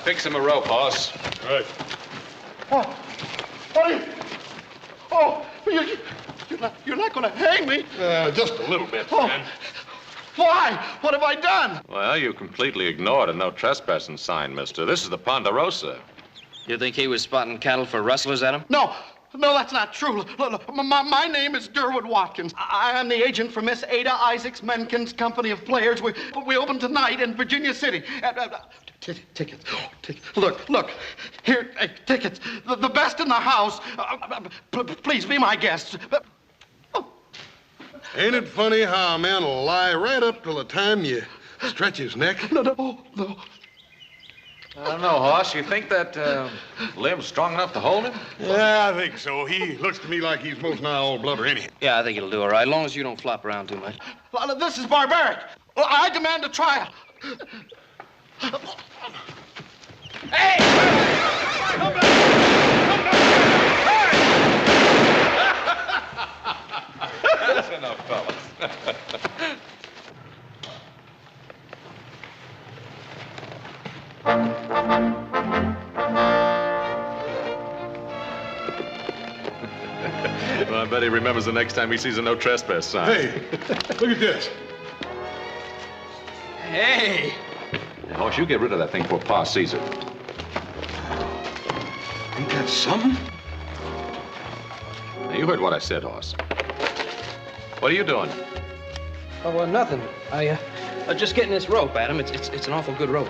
Fix him a rope, boss. Right. What are you? Oh, you're not going to hang me. Just a little bit, friend. Why? What have I done? Well, you completely ignored a no trespassing sign, mister. This is the Ponderosa. You think he was spotting cattle for rustlers, Adam? No, that's not true. Look, my name is Durwood Watkins. I am the agent for Miss Adah Isaacs Menken's Company of Players. We open tonight in Virginia City. Tickets. Look. Here, tickets. The best in the house. Please be my guest. Ain't it funny how a man will lie right up till the time you stretch his neck? No. I don't know, Hoss. You think that limb's strong enough to hold him? Yeah, I think so. He looks to me like he's most nigh all blubber anyhow. Yeah, I think it'll do all right, as long as you don't flop around too much. This is barbaric. I demand a trial. Hey! Come back! That's enough, fellas. Well, I bet he remembers the next time he sees a no trespass sign. Hey, look at this. Hey! Hey, Hoss, you get rid of that thing before Pa sees it. Ain't that something? Now, you heard what I said, Hoss. What are you doing? Oh, well, nothing. I just getting this rope, Adam. It's an awful good rope.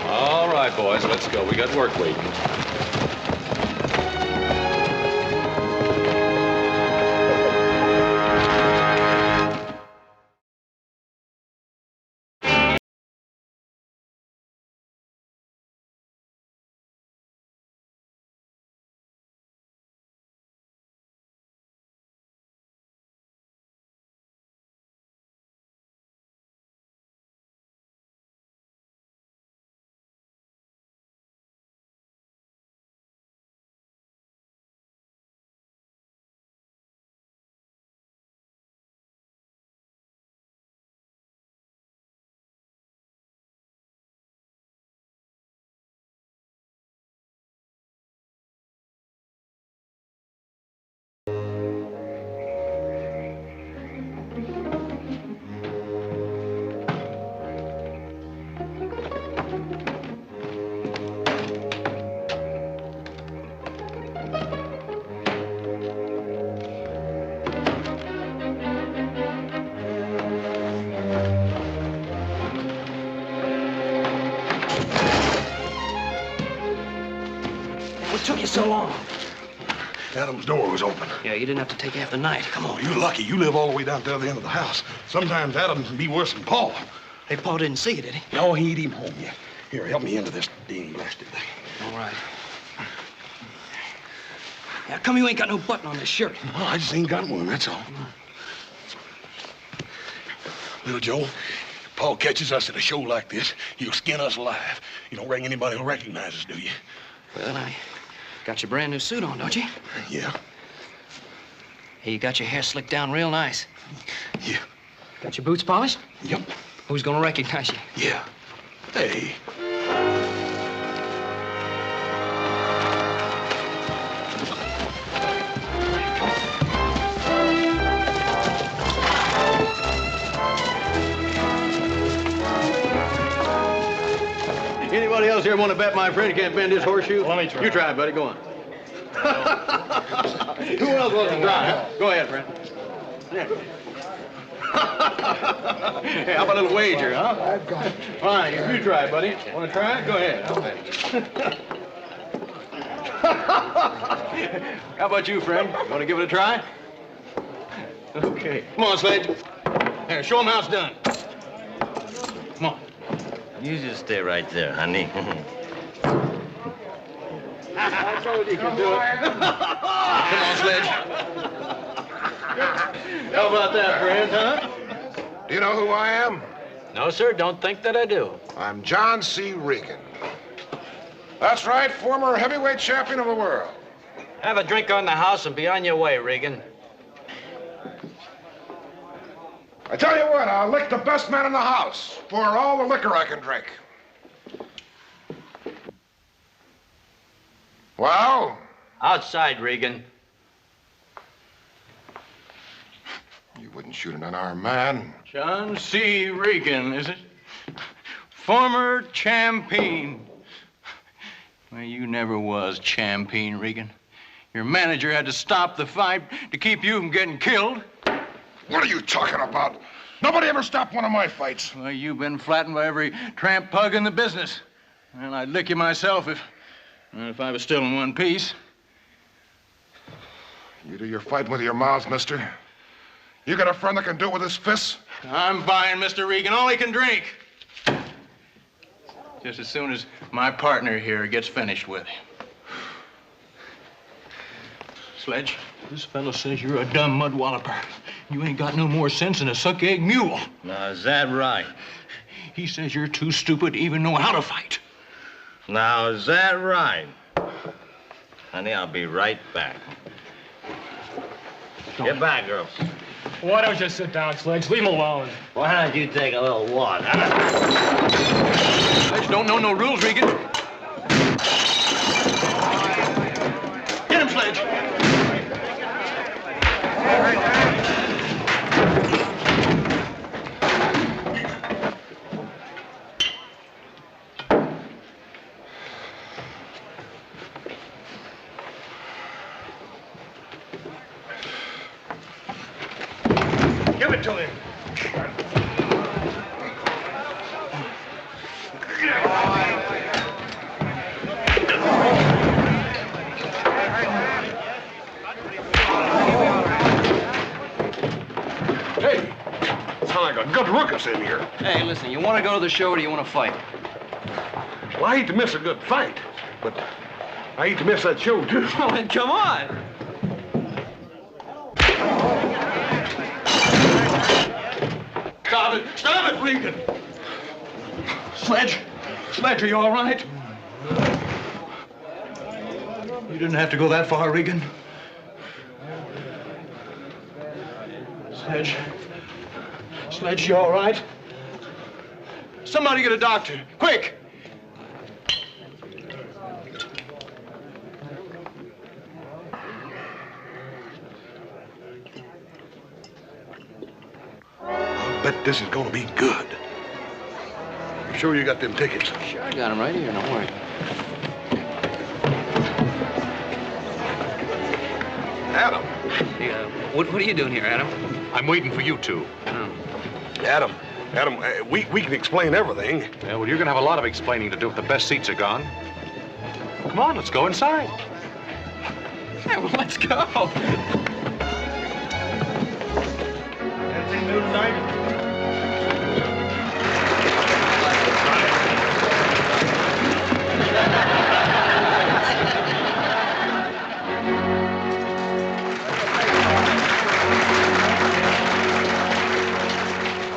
All right, boys, let's go. We got work waiting. What took you so long? Adam's door was open. Yeah, you didn't have to take half the night. Come on. You're lucky. You live all the way down to the other end of the house. Sometimes Adam can be worse than Paul. Hey, Paul didn't see you, did he? No, he ain't even home yet. Here, help me into this dang blasted thing. All right. How come you ain't got no button on this shirt? Well, I just ain't got one, that's all. Little Joe, if Paul catches us at a show like this, he'll skin us alive. You don't reckon anybody will recognize us, do you? Well, I got your brand new suit on, don't you? Yeah. Hey, you got your hair slicked down real nice. Yeah. Got your boots polished? Yep. Who's gonna recognize you? Yeah. Hey. Anybody else here want to bet my friend can't bend his horseshoe? Let me try. You try, buddy. Go on. Who else wants to try? Go ahead, friend. Yeah. Hey, how about a little wager, huh? I've got it. Fine, you try, buddy. Want to try? Go ahead. How about you, friend? Want to give it a try? Okay. Come on, Sledge. Here, show him how it's done. Come on. You just stay right there, honey. I told you could do it. Come on, Sledge. How about that, friend, huh? Do you know who I am? No, sir, don't think that I do. I'm John C. Regan. That's right, former heavyweight champion of the world. Have a drink on the house and be on your way, Regan. I tell you what, I'll lick the best man in the house for all the liquor I can drink. Well? Outside, Regan. You wouldn't shoot an unarmed man. John C. Regan, is it? Former champion. Well, you never was champion, Regan. Your manager had to stop the fight to keep you from getting killed. What are you talking about? Nobody ever stopped one of my fights. Well, you've been flattened by every tramp pug in the business. And I'd lick you myself if I was still in one piece. You do your fighting with your mouths, mister. You got a friend that can do it with his fists? I'm buying Mr. Regan all he can drink. Just as soon as my partner here gets finished with him. Sledge, this fellow says you're a dumb mud walloper. You ain't got no more sense than a suck-egg mule. Now, is that right? He says you're too stupid to even know how to fight. Now, is that right? Honey, I'll be right back. Get back, girls. Why don't you sit down, Sledge? Leave him alone. Why don't you take a little walk? Sledge don't know no rules, Regan. Get him, Sledge. Give it to him. Hey, sound like a good ruckus in here. Hey, listen, you want to go to the show or do you want to fight? Well, I hate to miss a good fight, but I hate to miss that show, too. Well, then come on. Stop it! Stop it, Regan! Sledge! Sledge, are you all right? You didn't have to go that far, Regan. Sledge. Sledge, you all right? Somebody get a doctor, quick! Bet this is gonna be good. You sure you got them tickets? Sure, I got him right here. Don't worry. Adam. Hey, what are you doing here, Adam? I'm waiting for you two. Oh. Adam, we can explain everything. Yeah, well, you're going to have a lot of explaining to do if the best seats are gone. Come on, let's go inside. Yeah, well, let's go. Anything new tonight?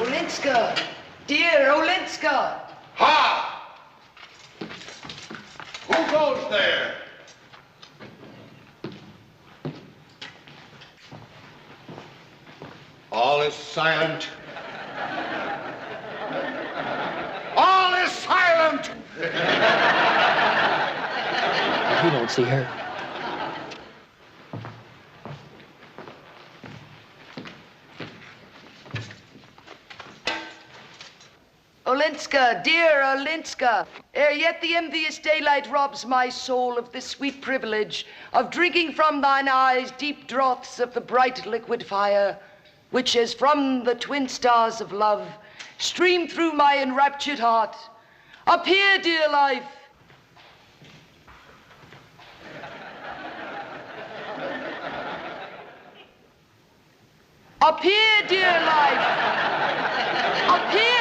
Olinska, dear Olinska. Ha! Who goes there? All is silent. All is silent! You don't see her. Olinska, dear Olinska, ere yet the envious daylight robs my soul of this sweet privilege of drinking from thine eyes deep draughts of the bright liquid fire, which as from the twin stars of love stream through my enraptured heart. Appear, dear life. Appear, dear life. Appear.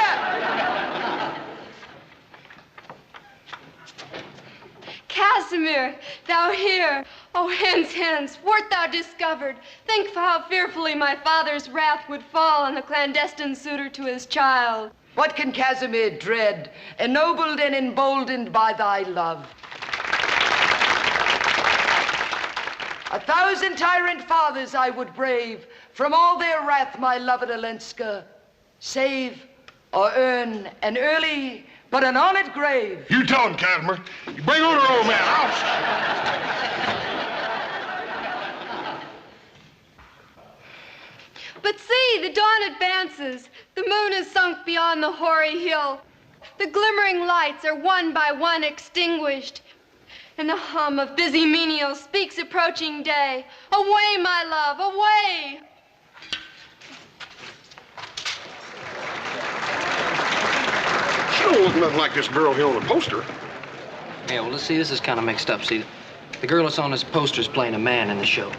Casimir, thou here. Oh, hence, wert thou discovered. Think how fearfully my father's wrath would fall on the clandestine suitor to his child. What can Casimir dread, ennobled and emboldened by thy love? 1,000 tyrant fathers I would brave, from all their wrath, my loved Olenska. save or earn an early but an honored grave. You tell him, Casimir. You bring on her, old man. But see, the dawn advances. The moon is sunk beyond the hoary hill. The glimmering lights are one by one extinguished. And the hum of busy menials speaks approaching day. Away, my love, away! She don't look nothing like this girl here on the poster. Yeah, well, let's see, this is kind of mixed up. See, the girl that's on this poster is playing a man in the show.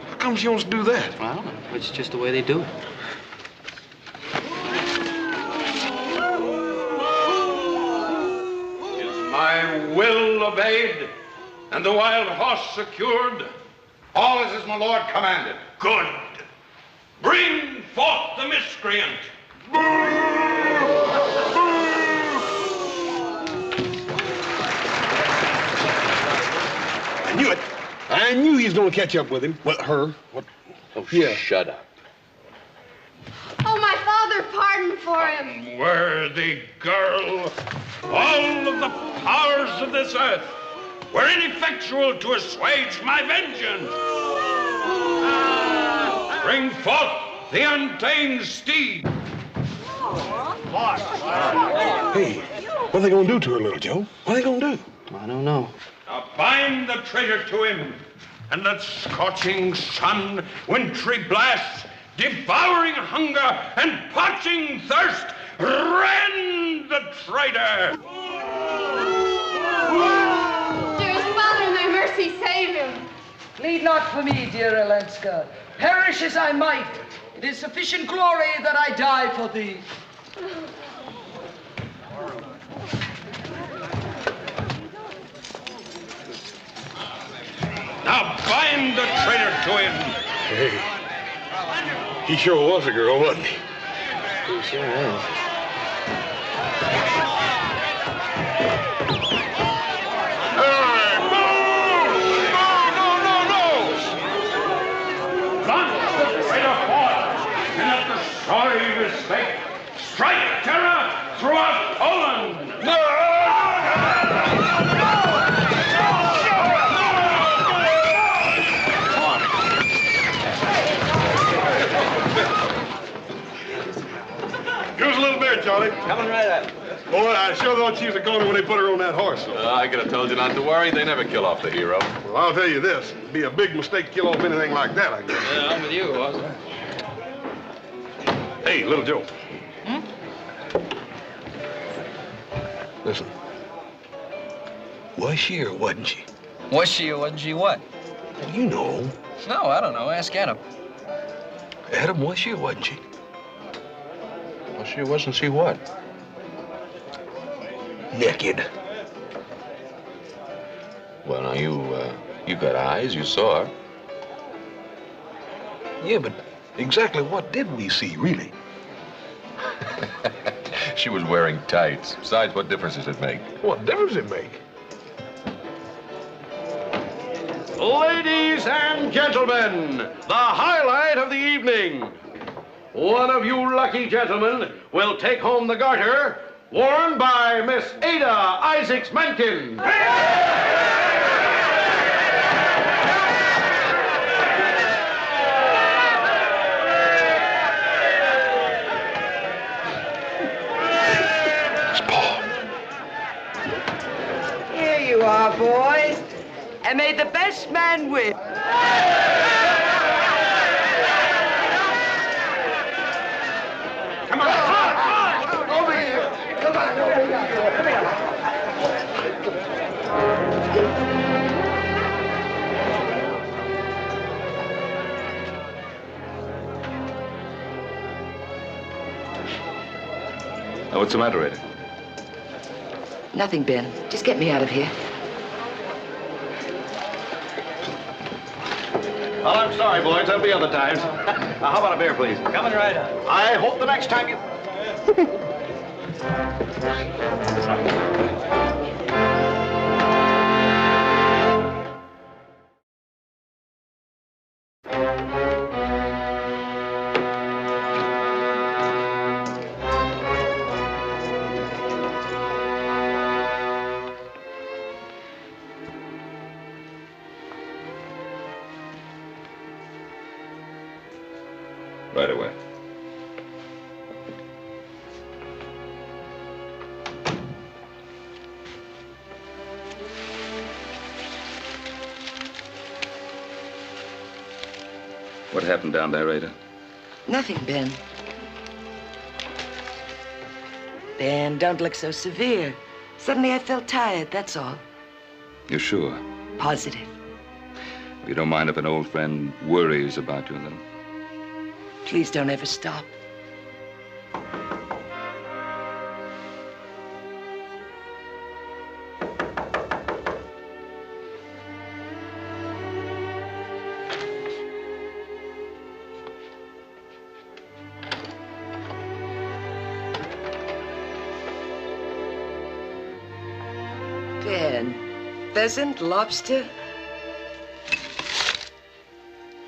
How come she wants to do that? Well, I don't know. It's just the way they do it. My will obeyed, and the wild horse secured. All is as my lord commanded. Good. Bring forth the miscreant. I knew it. I knew he was going to catch up with him. Well, her. What? Oh, yeah. Shut up. Oh, my father, pardon for him. Unworthy girl, all of the powers of this earth were ineffectual to assuage my vengeance. Bring forth the untamed steed. Hey, what are they going to do to her, little Joe? What are they going to do? I don't know. Now bind the traitor to him, and let scorching sun, wintry blasts, devouring hunger, and parching thirst rend the traitor. Dearest father, in thy mercy, save him. Plead not for me, dear Olenska. Perish as I might, it is sufficient glory that I die for thee. Now bind the traitor to him. Hey, he sure was a girl, wasn't he? He sure is. Sorry mistake. Strike terror throughout Poland. Give us a little beer, Charlie. Coming right up. Boy, I sure thought she was a goner when they put her on that horse. I could have told you not to worry. They never kill off the hero. Well, I'll tell you this. It'd be a big mistake to kill off anything like that, I guess. Yeah, I'm with you, wasn't I? Hey, little Joe. Listen. Was she or wasn't she? Was she or wasn't she what? Well, you know. No, I don't know. Ask Adam. Adam, was she or wasn't she? Well, she wasn't she what? Naked. Well, now, you got eyes. You saw her. Yeah, but exactly what did we see, really? She was wearing tights. Besides, what difference does it make? What difference does it make? Ladies and gentlemen, the highlight of the evening. One of you lucky gentlemen will take home the garter worn by Miss Adah Isaacs Menken. Here you are, boys. And may the best man win. Come on, over here. Come on, over here. Come here. Now, what's the matter, Eddie? Nothing, Ben. Just get me out of here. Well, I'm sorry, boys. There'll be other times. How about a beer, please? Coming right up. I hope the next time you... Right away. What happened down there, Adah? Nothing, Ben. Ben, don't look so severe. Suddenly I felt tired, that's all. You're sure? Positive. You don't mind if an old friend worries about you, then? Please don't ever stop. Ben, pheasant, lobster.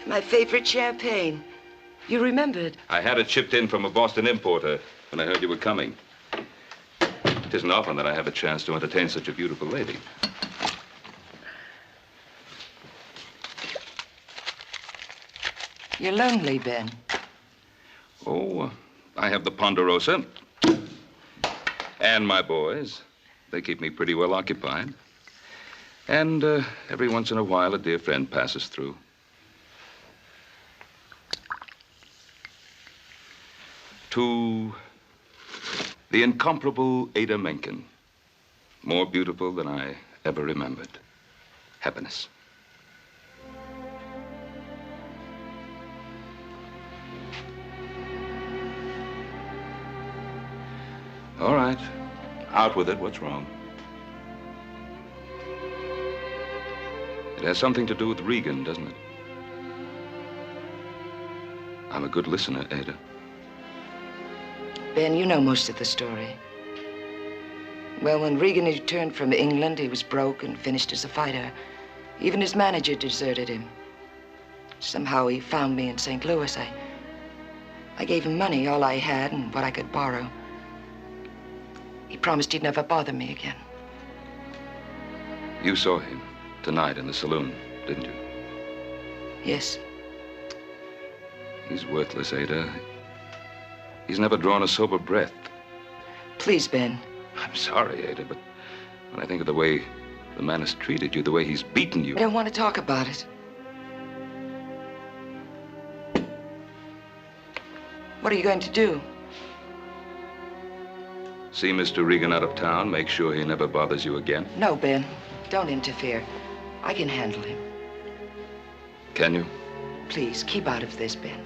My favorite champagne. You remembered. I had it shipped in from a Boston importer when I heard you were coming. It isn't often that I have a chance to entertain such a beautiful lady. You're lonely, Ben. Oh, I have the Ponderosa. And my boys. They keep me pretty well occupied. And every once in a while, a dear friend passes through. To the incomparable Adah Menken, more beautiful than I ever remembered. Happiness. All right. Out with it. What's wrong? It has something to do with Regan, doesn't it? I'm a good listener, Adah. Ben, you know most of the story. Well, when Regan returned from England, he was broke and finished as a fighter. Even his manager deserted him. Somehow he found me in St. Louis. I gave him money, all I had and what I could borrow. He promised he'd never bother me again. You saw him tonight in the saloon, didn't you? Yes. He's worthless, Adah. He's never drawn a sober breath. Please, Ben. I'm sorry, Adah, but when I think of the way the man has treated you, the way he's beaten you... I don't want to talk about it. What are you going to do? See Mr. Regan out of town, make sure he never bothers you again. No, Ben. Don't interfere. I can handle him. Can you? Please, keep out of this, Ben.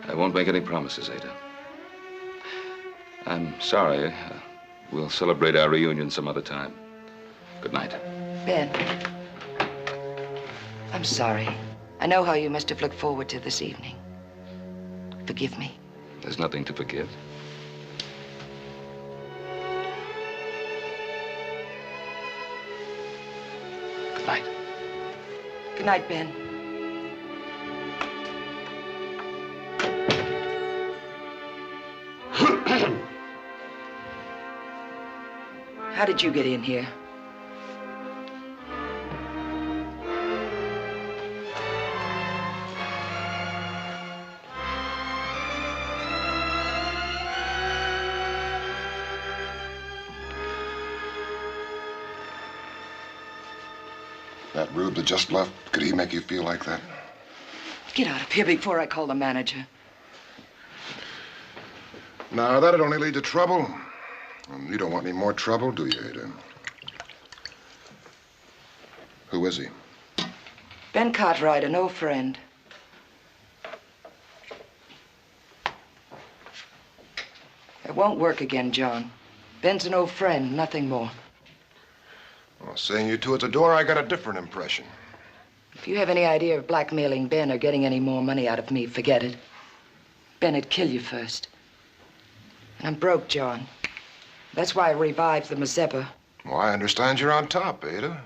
I won't make any promises, Adah. I'm sorry. We'll celebrate our reunion some other time. Good night. Ben, I'm sorry. I know how you must have looked forward to this evening. Forgive me. There's nothing to forgive. Good night. Good night, Ben. How did you get in here? That rube that just left, could he make you feel like that? Get out of here before I call the manager. Now, that'd only lead to trouble. And you don't want any more trouble, do you, Adah? Who is he? Ben Cartwright, an old friend. It won't work again, John. Ben's an old friend, nothing more. Well, seeing you two at the door, I got a different impression. If you have any idea of blackmailing Ben or getting any more money out of me, forget it. Ben would kill you first. And I'm broke, John. That's why I revived the Mazeppa. Well, I understand you're on top, Adah.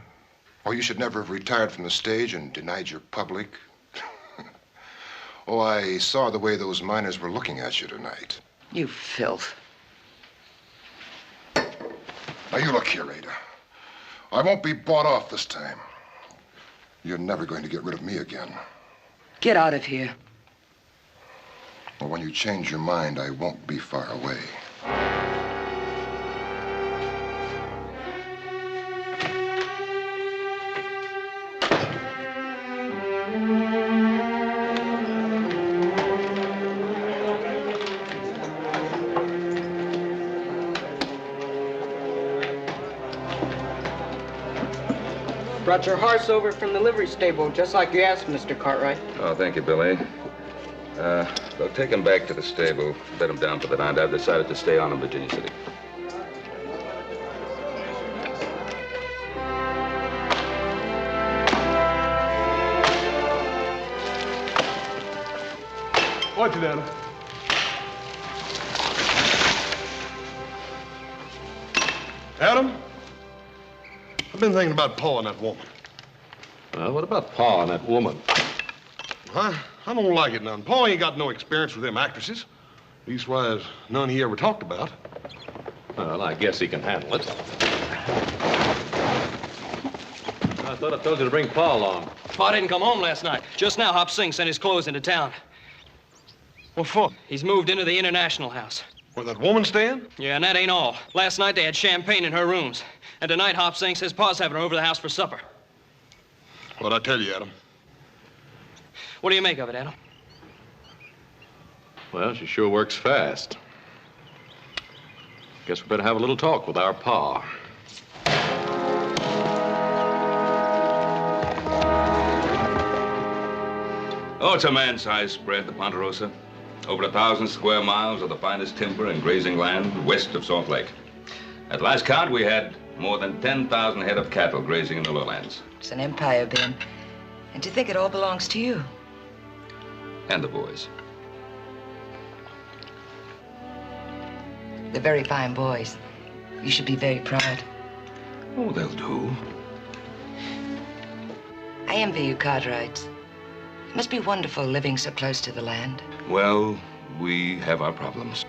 Or you should never have retired from the stage and denied your public. Oh, I saw the way those miners were looking at you tonight. You filth. Now, you look here, Adah. I won't be bought off this time. You're never going to get rid of me again. Get out of here. Well, when you change your mind, I won't be far away. Brought your horse over from the livery stable, just like you asked, Mr. Cartwright. Oh, thank you, Billy. They'll take him back to the stable, bed him down for the night. I've decided to stay on in Virginia City. Watch it, Adah. Adam, I've been thinking about Pa and that woman. Well, what about Pa and that woman? I don't like it none. Pa ain't got no experience with them actresses. Leastwise, none he ever talked about. Well, I guess he can handle it. I thought I told you to bring Pa along. Pa didn't come home last night. Just now, Hop Singh sent his clothes into town. What for? He's moved into the International House. Where that woman staying? Yeah, and that ain't all. Last night, they had champagne in her rooms. And tonight, Hop Singh says Pa's having her over to the house for supper. What'd I tell you, Adam? What do you make of it, Adam? Well, she sure works fast. Guess we better have a little talk with our Pa. Oh, it's a man-sized spread, the Ponderosa. Over 1,000 square miles of the finest timber and grazing land west of Salt Lake. At last count, we had more than 10,000 head of cattle grazing in the lowlands. It's an empire, Ben. And to think it all belongs to you. And the boys. They're very fine boys. You should be very proud. Oh, they'll do. I envy you, Cartwrights. It must be wonderful living so close to the land. Well, we have our problems.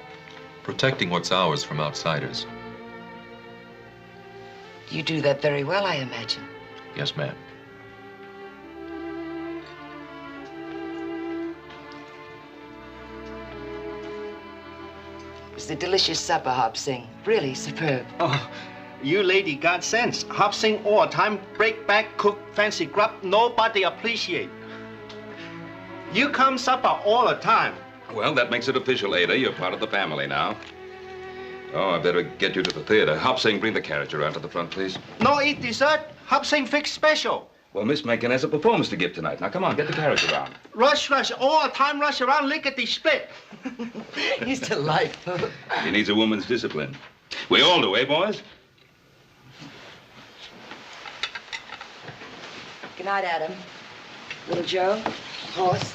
Protecting what's ours from outsiders. You do that very well, I imagine. Yes, ma'am. It's a delicious supper, Hop Sing. Really superb. Oh, you lady got sense. Hop Sing all time, break back, cook, fancy grub, nobody appreciate. You come supper all the time. Well, that makes it official, Adah. You're part of the family now. Oh, I better get you to the theater. Hop Sing, bring the carriage around to the front, please. No eat dessert. Hop Sing fix special. Well, Miss Mencken has a performance to give tonight. Now, come on, get the carriage around. Rush, all the time, rush around, lickety split. He's delightful. He needs a woman's discipline. We all do, eh, boys? Good night, Adam. Little Joe, horse.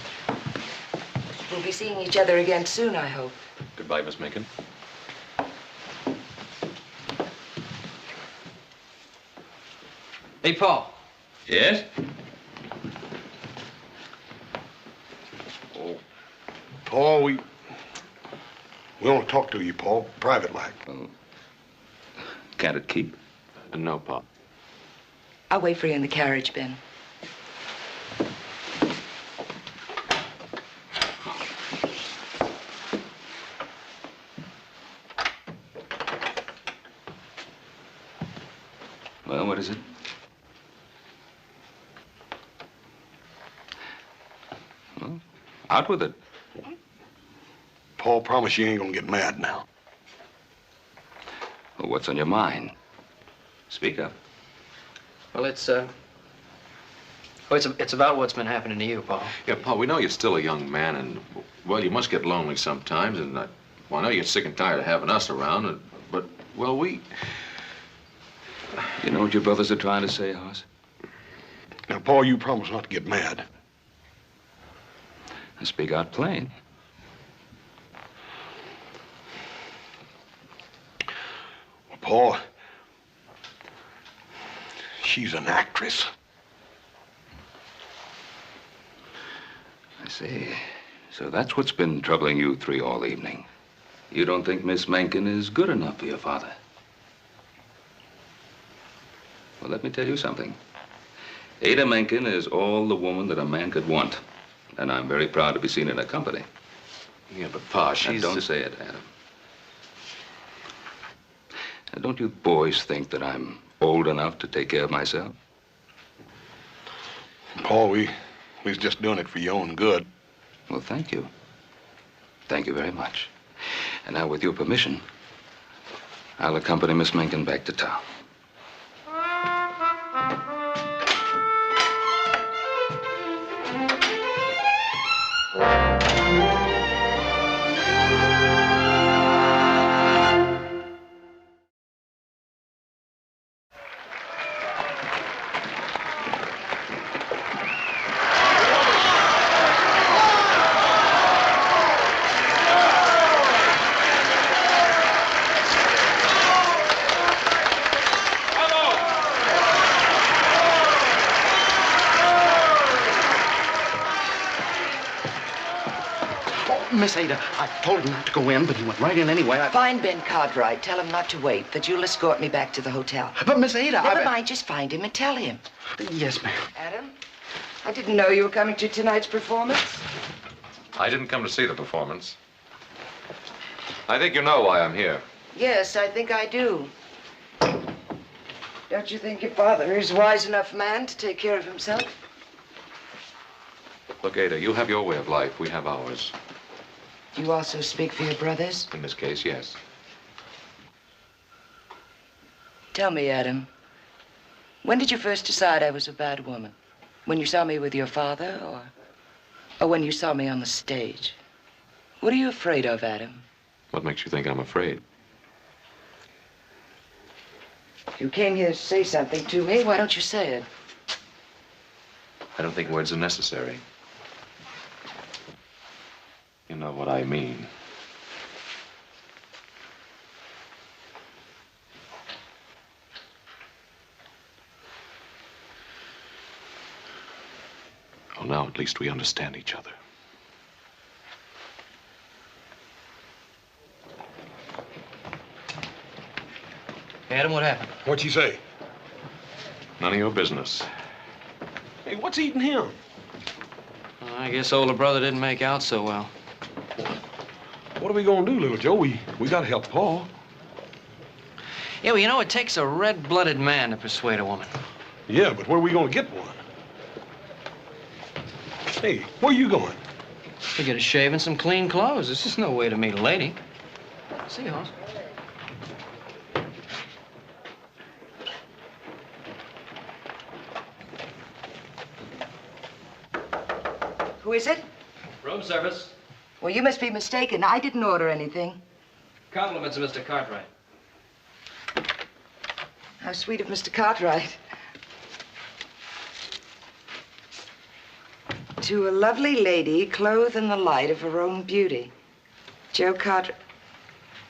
We'll be seeing each other again soon, I hope. Goodbye, Miss Mencken. Hey, Paul. Yes? Oh, Paul, we want to talk to you, Paul, private-like. Oh. Can't it keep? No, Pa. I'll wait for you in the carriage, Ben. Well, what is it? Well, out with it. Paul, promise you ain't gonna get mad now. Well, what's on your mind? Speak up. Well, it's about what's been happening to you, Paul. Yeah, Pa, we know you're still a young man, and, well, you must get lonely sometimes, and, well, I know you get sick and tired of having us around, but, well, we... You know what your brothers are trying to say, Hoss? Now, Paul, you promise not to get mad. I speak out plain. Well, Paul, she's an actress. I see. So that's what's been troubling you three all evening. You don't think Miss Mencken is good enough for your father? Well, let me tell you something. Adah Mencken is all the woman that a man could want. And I'm very proud to be seen in her company. Yeah, but Pa, Now, she's... don't say it, Adam. Now, don't you boys think that I'm old enough to take care of myself? Paul, we's just doing it for your own good. Well, thank you. Thank you very much. And now, with your permission, I'll accompany Miss Mencken back to town. Miss Adah, I told him not to go in, but he went right in anyway. Find Ben Cartwright. Tell him not to wait, that you'll escort me back to the hotel. But Miss Adah, Never mind, just find him and tell him. Yes, ma'am. Adam, I didn't know you were coming to tonight's performance. I didn't come to see the performance. I think you know why I'm here. Yes, I think I do. Don't you think your father is a wise enough man to take care of himself? Look, Ada, you have your way of life. We have ours. You also speak for your brothers? In this case, yes. Tell me, Adam, when did you first decide I was a bad woman? When you saw me with your father, or when you saw me on the stage? What are you afraid of, Adam? What makes you think I'm afraid? You came here to say something to me. Why don't you say it? I don't think words are necessary. You know what I mean. Well, now at least we understand each other. Adam, what happened? What'd she say? None of your business. Hey, what's eating him? Well, I guess older brother didn't make out so well. What are we gonna do, little Joe? We gotta help Paul. Yeah, well, you know, it takes a red-blooded man to persuade a woman. Yeah, but where are we gonna get one? Hey, where you going? To get a shave and some clean clothes. This is no way to meet a lady. See you, Hoss. Who is it? Room service. Well, you must be mistaken. I didn't order anything. Compliments of Mr. Cartwright. How sweet of Mr. Cartwright. To a lovely lady clothed in the light of her own beauty. Joe Cartwright.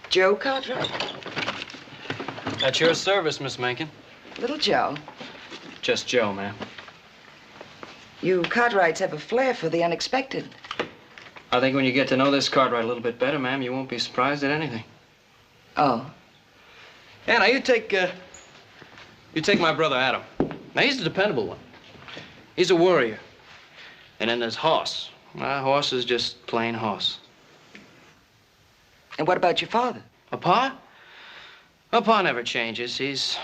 Joe Cartwright? At your service, Miss Mencken. Little Joe. Just Joe, ma'am. You Cartwrights have a flair for the unexpected. I think when you get to know this Cartwright a little bit better, ma'am, you won't be surprised at anything. Oh. Yeah, now you take my brother Adam. Now he's the dependable one. He's a worrier. And then there's Hoss. My Hoss is just plain Hoss. And what about your father? A Pa? A Pa never changes. He's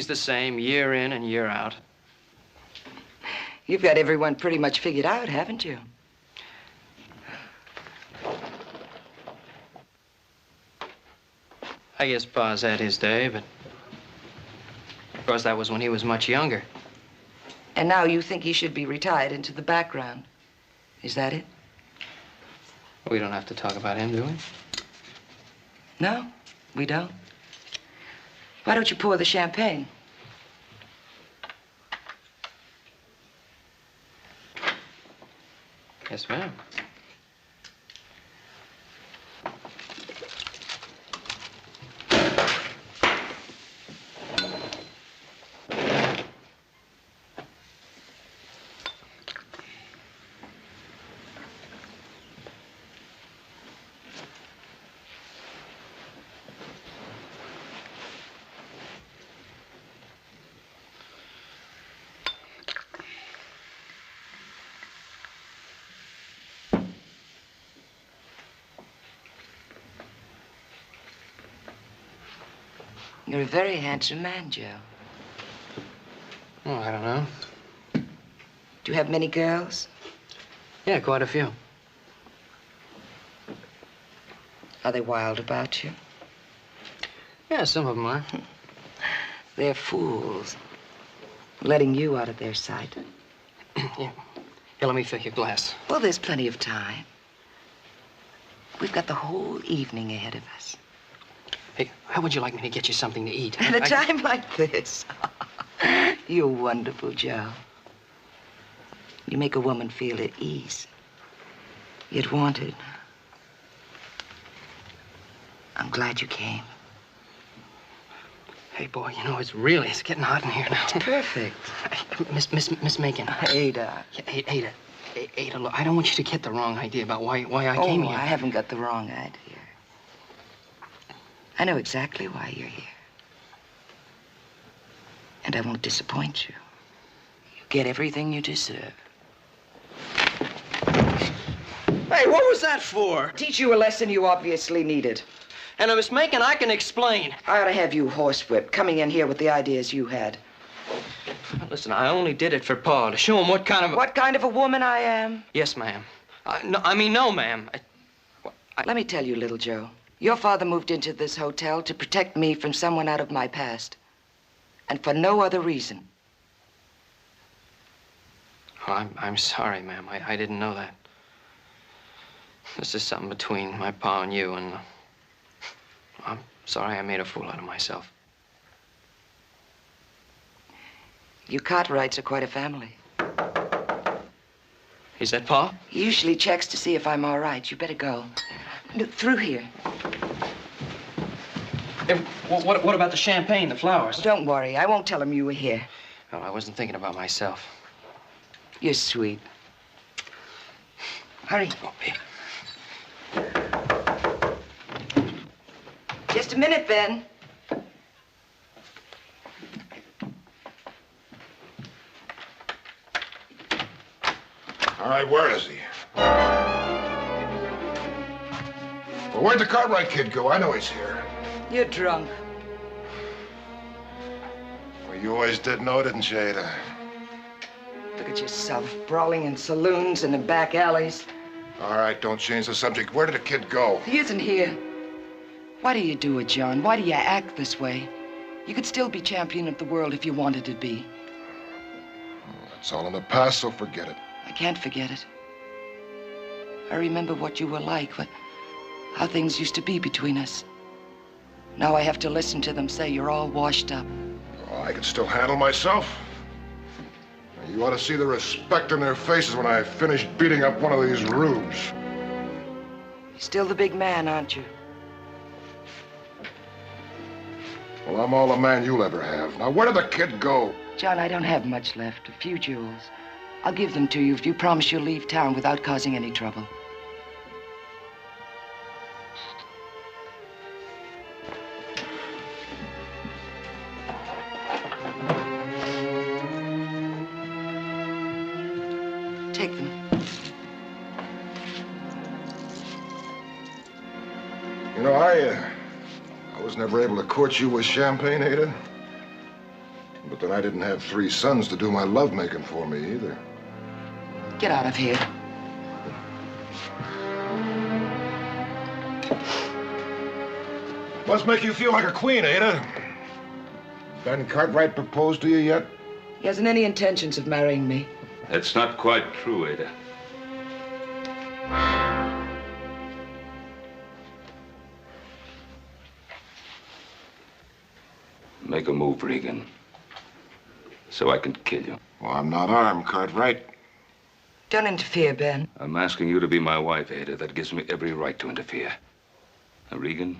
the same year in and year out. You've got everyone pretty much figured out, haven't you? I guess Pa's had his day, but of course that was when he was much younger. And now you think he should be retired into the background. Is that it? We don't have to talk about him, do we? No, we don't. Why don't you pour the champagne? Yes, ma'am. You're a very handsome man, Joe. Oh, I don't know. Do you have many girls? Yeah, quite a few. Are they wild about you? Yeah, some of them are. They're fools, letting you out of their sight. Yeah. Here, let me fill your glass. Well, there's plenty of time. We've got the whole evening ahead of us. Hey, how would you like me to get you something to eat? At a time like this. You're wonderful, Joe. You make a woman feel at ease, yet wanted. I'm glad you came. Hey, boy, you know, it's getting hot in here now. It's perfect. Miss Macon. Ada. Yeah, Ada. Ada, look, I don't want you to get the wrong idea about why I came here. I haven't got the wrong idea. I know exactly why you're here. And I won't disappoint you. You get everything you deserve. Hey, what was that for? Teach you a lesson you obviously needed. And Miss Macon, I can explain. I ought to have you horsewhipped, coming in here with the ideas you had. Listen, I only did it for Pa, to show him what kind of... What kind of a woman I am? Yes, ma'am. No, ma'am. Let me tell you, little Joe. Your father moved into this hotel to protect me from someone out of my past. And for no other reason. Oh, I'm sorry, ma'am. I didn't know that. This is something between my pa and you, and I'm sorry I made a fool out of myself. You Cartwrights are quite a family. Is that Pa? He usually checks to see if I'm all right. You better go. No, through here. Hey, what about the champagne, the flowers? Don't worry. I won't tell him you were here. Oh, I wasn't thinking about myself. You're sweet. Hurry. Oh, baby. Just a minute, Ben. All right, where is he? Well, where'd the Cartwright kid go? I know he's here. You're drunk. Well, you always did know, didn't you, Ada? Look at yourself, brawling in saloons and in back alleys. All right, don't change the subject. Where did the kid go? He isn't here. Why do you do it, John? Why do you act this way? You could still be champion of the world if you wanted to be. It's all in the past, so forget it. I can't forget it. I remember what you were like, how things used to be between us. Now I have to listen to them say you're all washed up. Oh, I can still handle myself. You ought to see the respect in their faces when I finish beating up one of these rubes. You're still the big man, aren't you? Well, I'm all the man you'll ever have. Now, where did the kid go? John, I don't have much left. A few jewels. I'll give them to you if you promise you'll leave town without causing any trouble. Take them. You know, I was never able to court you with champagne, Ada. But then I didn't have 3 sons to do my lovemaking for me either. Get out of here. Must make you feel like a queen, Ada. Ben Cartwright proposed to you yet? He hasn't any intentions of marrying me. That's not quite true, Ada. Make a move, Regan, so I can kill you. Well, I'm not armed, Cartwright. Don't interfere, Ben. I'm asking you to be my wife, Ada. That gives me every right to interfere. Now, Regan,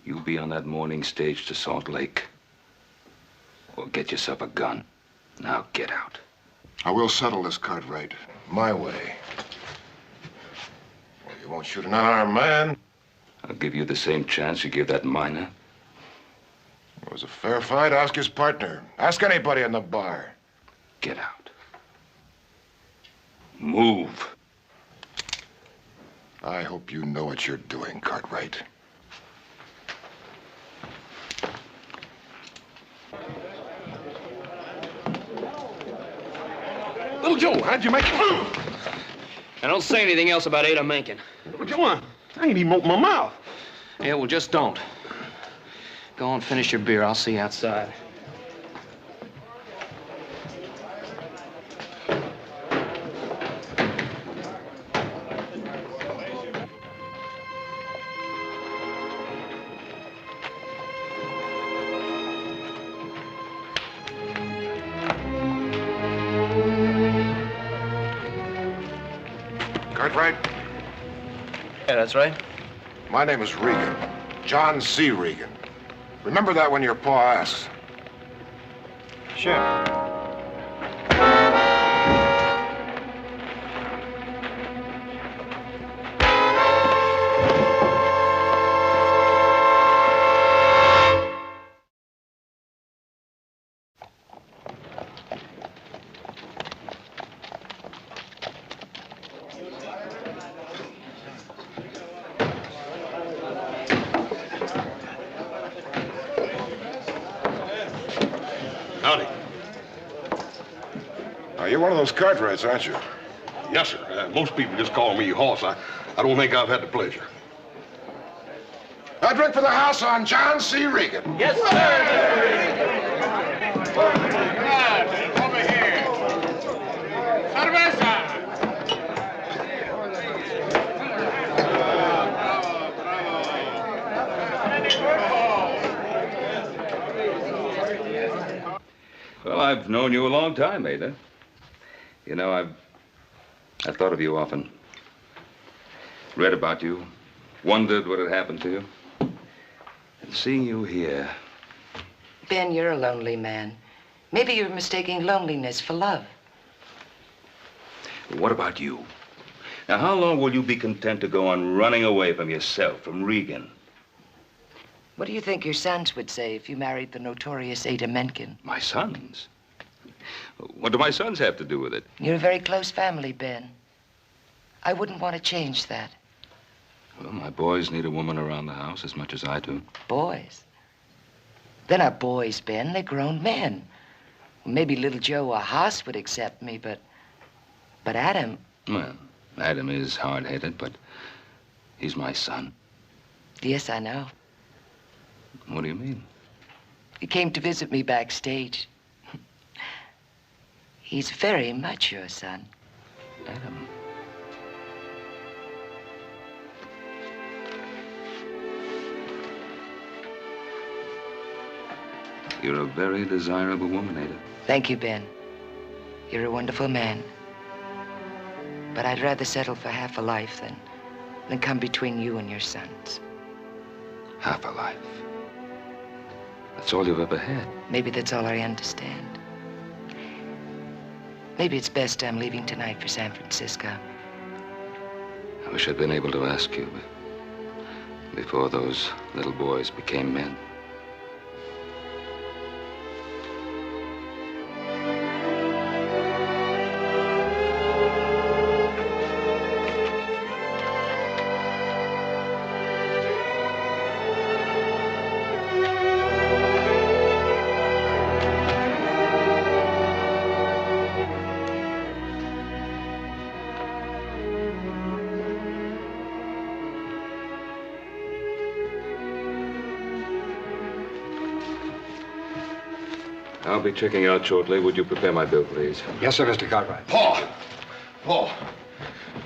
you be on that morning stage to Salt Lake. Or get yourself a gun. Now, get out. I will settle this, Cartwright. My way. Well, you won't shoot an unarmed man. I'll give you the same chance you give that miner. It was a fair fight. Ask his partner. Ask anybody in the bar. Get out. Move. I hope you know what you're doing, Cartwright. Little Joe, how'd you make it? And don't say anything else about Adah Menken. Little Joe, I ain't even opened my mouth. Yeah, well, just don't. Go on, finish your beer. I'll see you outside. Cartwright? Yeah, that's right. My name is Regan. John C. Regan. Remember that when your pa asks. Sure. Howdy. You're one of those Cartwrights, aren't you? Yes, sir. Most people just call me Hoss. I don't think I've had the pleasure. I drink for the house on John C. Regan. Yes, Over here. Cerveza. Well, I've known you a long time, Adah. You know, I've thought of you often. Read about you. Wondered what had happened to you. And seeing you here. Ben, you're a lonely man. Maybe you're mistaking loneliness for love. What about you? Now, how long will you be content to go on running away from yourself, from Regan? What do you think your sons would say if you married the notorious Adah Menken? My sons? What do my sons have to do with it? You're a very close family, Ben. I wouldn't want to change that. Well, my boys need a woman around the house as much as I do. Boys? They're not boys, Ben. They're grown men. Maybe little Joe or Hoss would accept me, but Adam... Well, Adam is hard-headed, but he's my son. Yes, I know. What do you mean? He came to visit me backstage. He's very much your son. Adam. You're a very desirable woman, Adah. Thank you, Ben. You're a wonderful man. But I'd rather settle for half a life than come between you and your sons. Half a life. That's all you've ever had. Maybe that's all I understand. Maybe it's best I'm leaving tonight for San Francisco. I wish I'd been able to ask you before those little boys became men. I'll be checking out shortly. Would you prepare my bill, please? Yes, sir, Mr. Cartwright. Paul,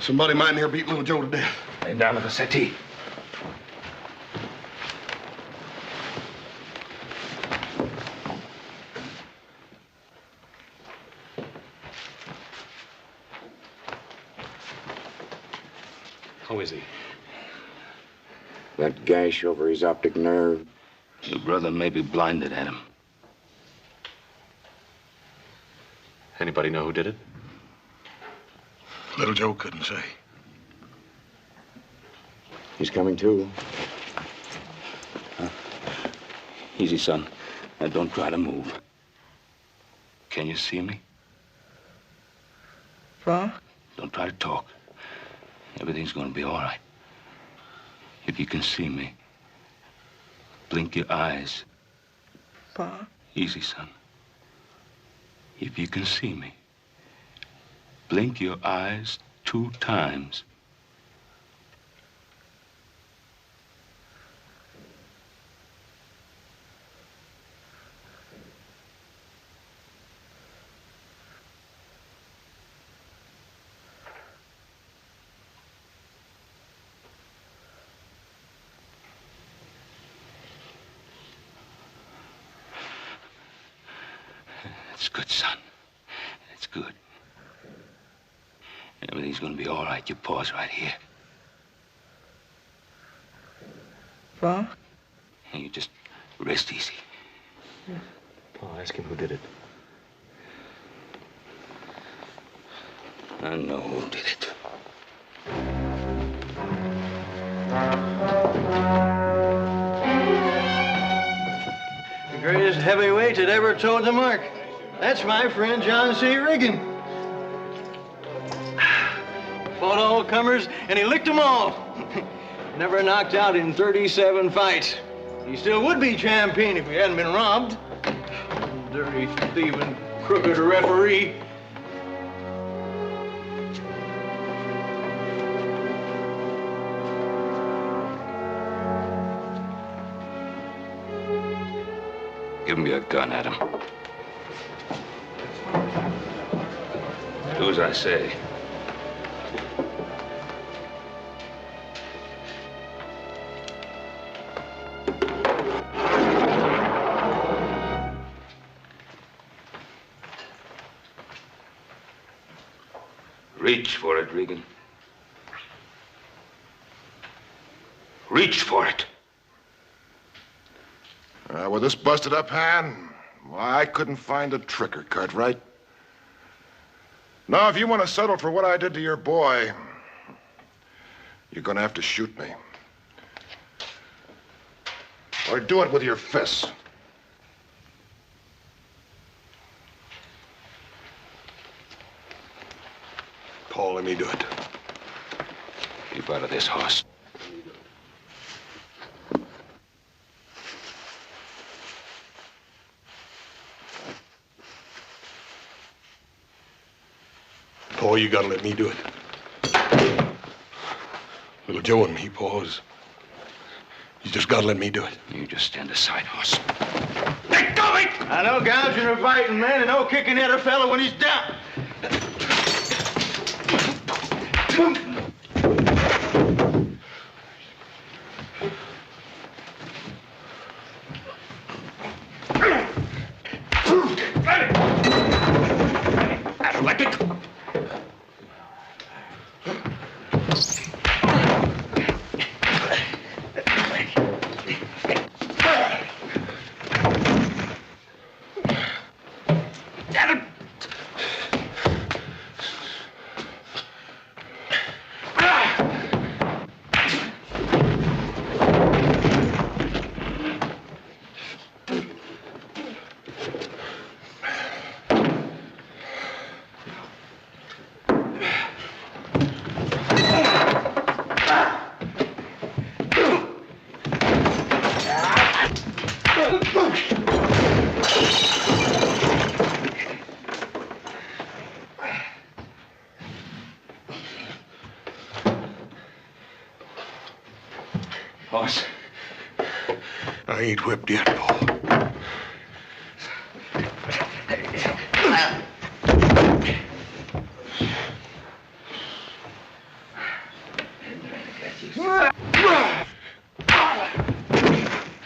somebody might near beat little Joe to death. Lay him down on the settee. How is he? That gash over his optic nerve. Your brother may be blinded, Adam. Anybody know who did it? Little Joe couldn't say. He's coming too. Easy, son. Now, don't try to move. Can you see me? Pa? Don't try to talk. Everything's gonna be all right. If you can see me, blink your eyes. Pa? Easy, son. If you can see me, blink your eyes 2 times. That's good, son. That's good. Everything's gonna be all right. You pause right here. Pa? And you just rest easy. Pa, ask him who did it. I know who did it. The greatest heavyweight that ever towed the mark. That's my friend John C. Regan. Fought all comers, and he licked them all. Never knocked out in 37 fights. He still would be champion if he hadn't been robbed. Dirty, thieving, crooked referee. Give me your gun, Adam. Do as I say. Reach for it, Regan. Reach for it. With this busted up hand, why, I couldn't find a trigger, Cartwright. Now, if you want to settle for what I did to your boy, you're going to have to shoot me. Or do it with your fists. Paul, let me do it. Keep out of this, horse. Paul, you gotta let me do it. Little Joe and me, Paul's. You just gotta let me do it. You just stand aside, horse. Let go of it! I know gouging or fighting, man, and no kicking at a fella when he's down. Horse. I ain't whipped yet, Paul.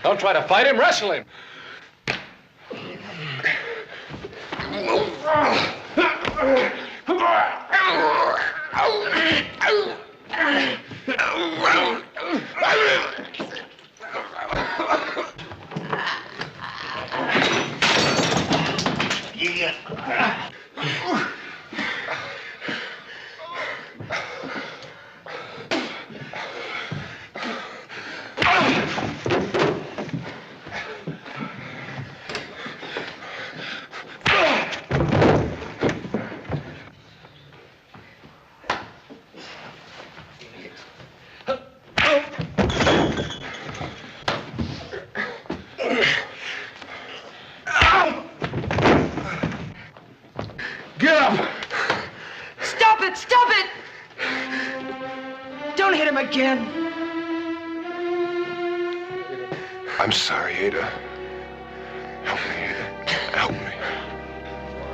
Don't try to fight him, wrestle him. Stop it! Stop it! Don't hit him again. I'm sorry, Ada. Help me, Ada. Help me.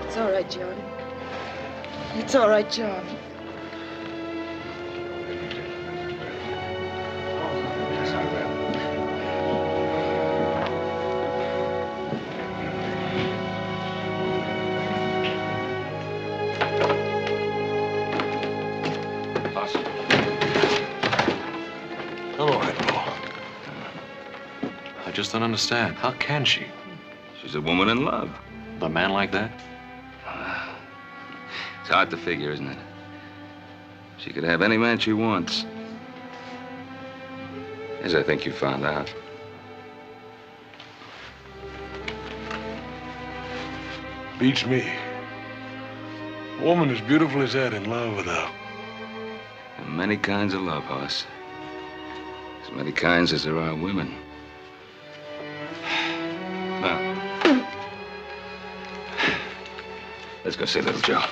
It's all right, John. It's all right, John. I'm all right, Paul. I just don't understand. How can she? She's a woman in love. With a man like that? It's hard to figure, isn't it? She could have any man she wants. As I think you found out. Beats me. A woman as beautiful as that in love without. There are many kinds of love, Hoss. As many kinds as there are women. Now, let's go see little Joe.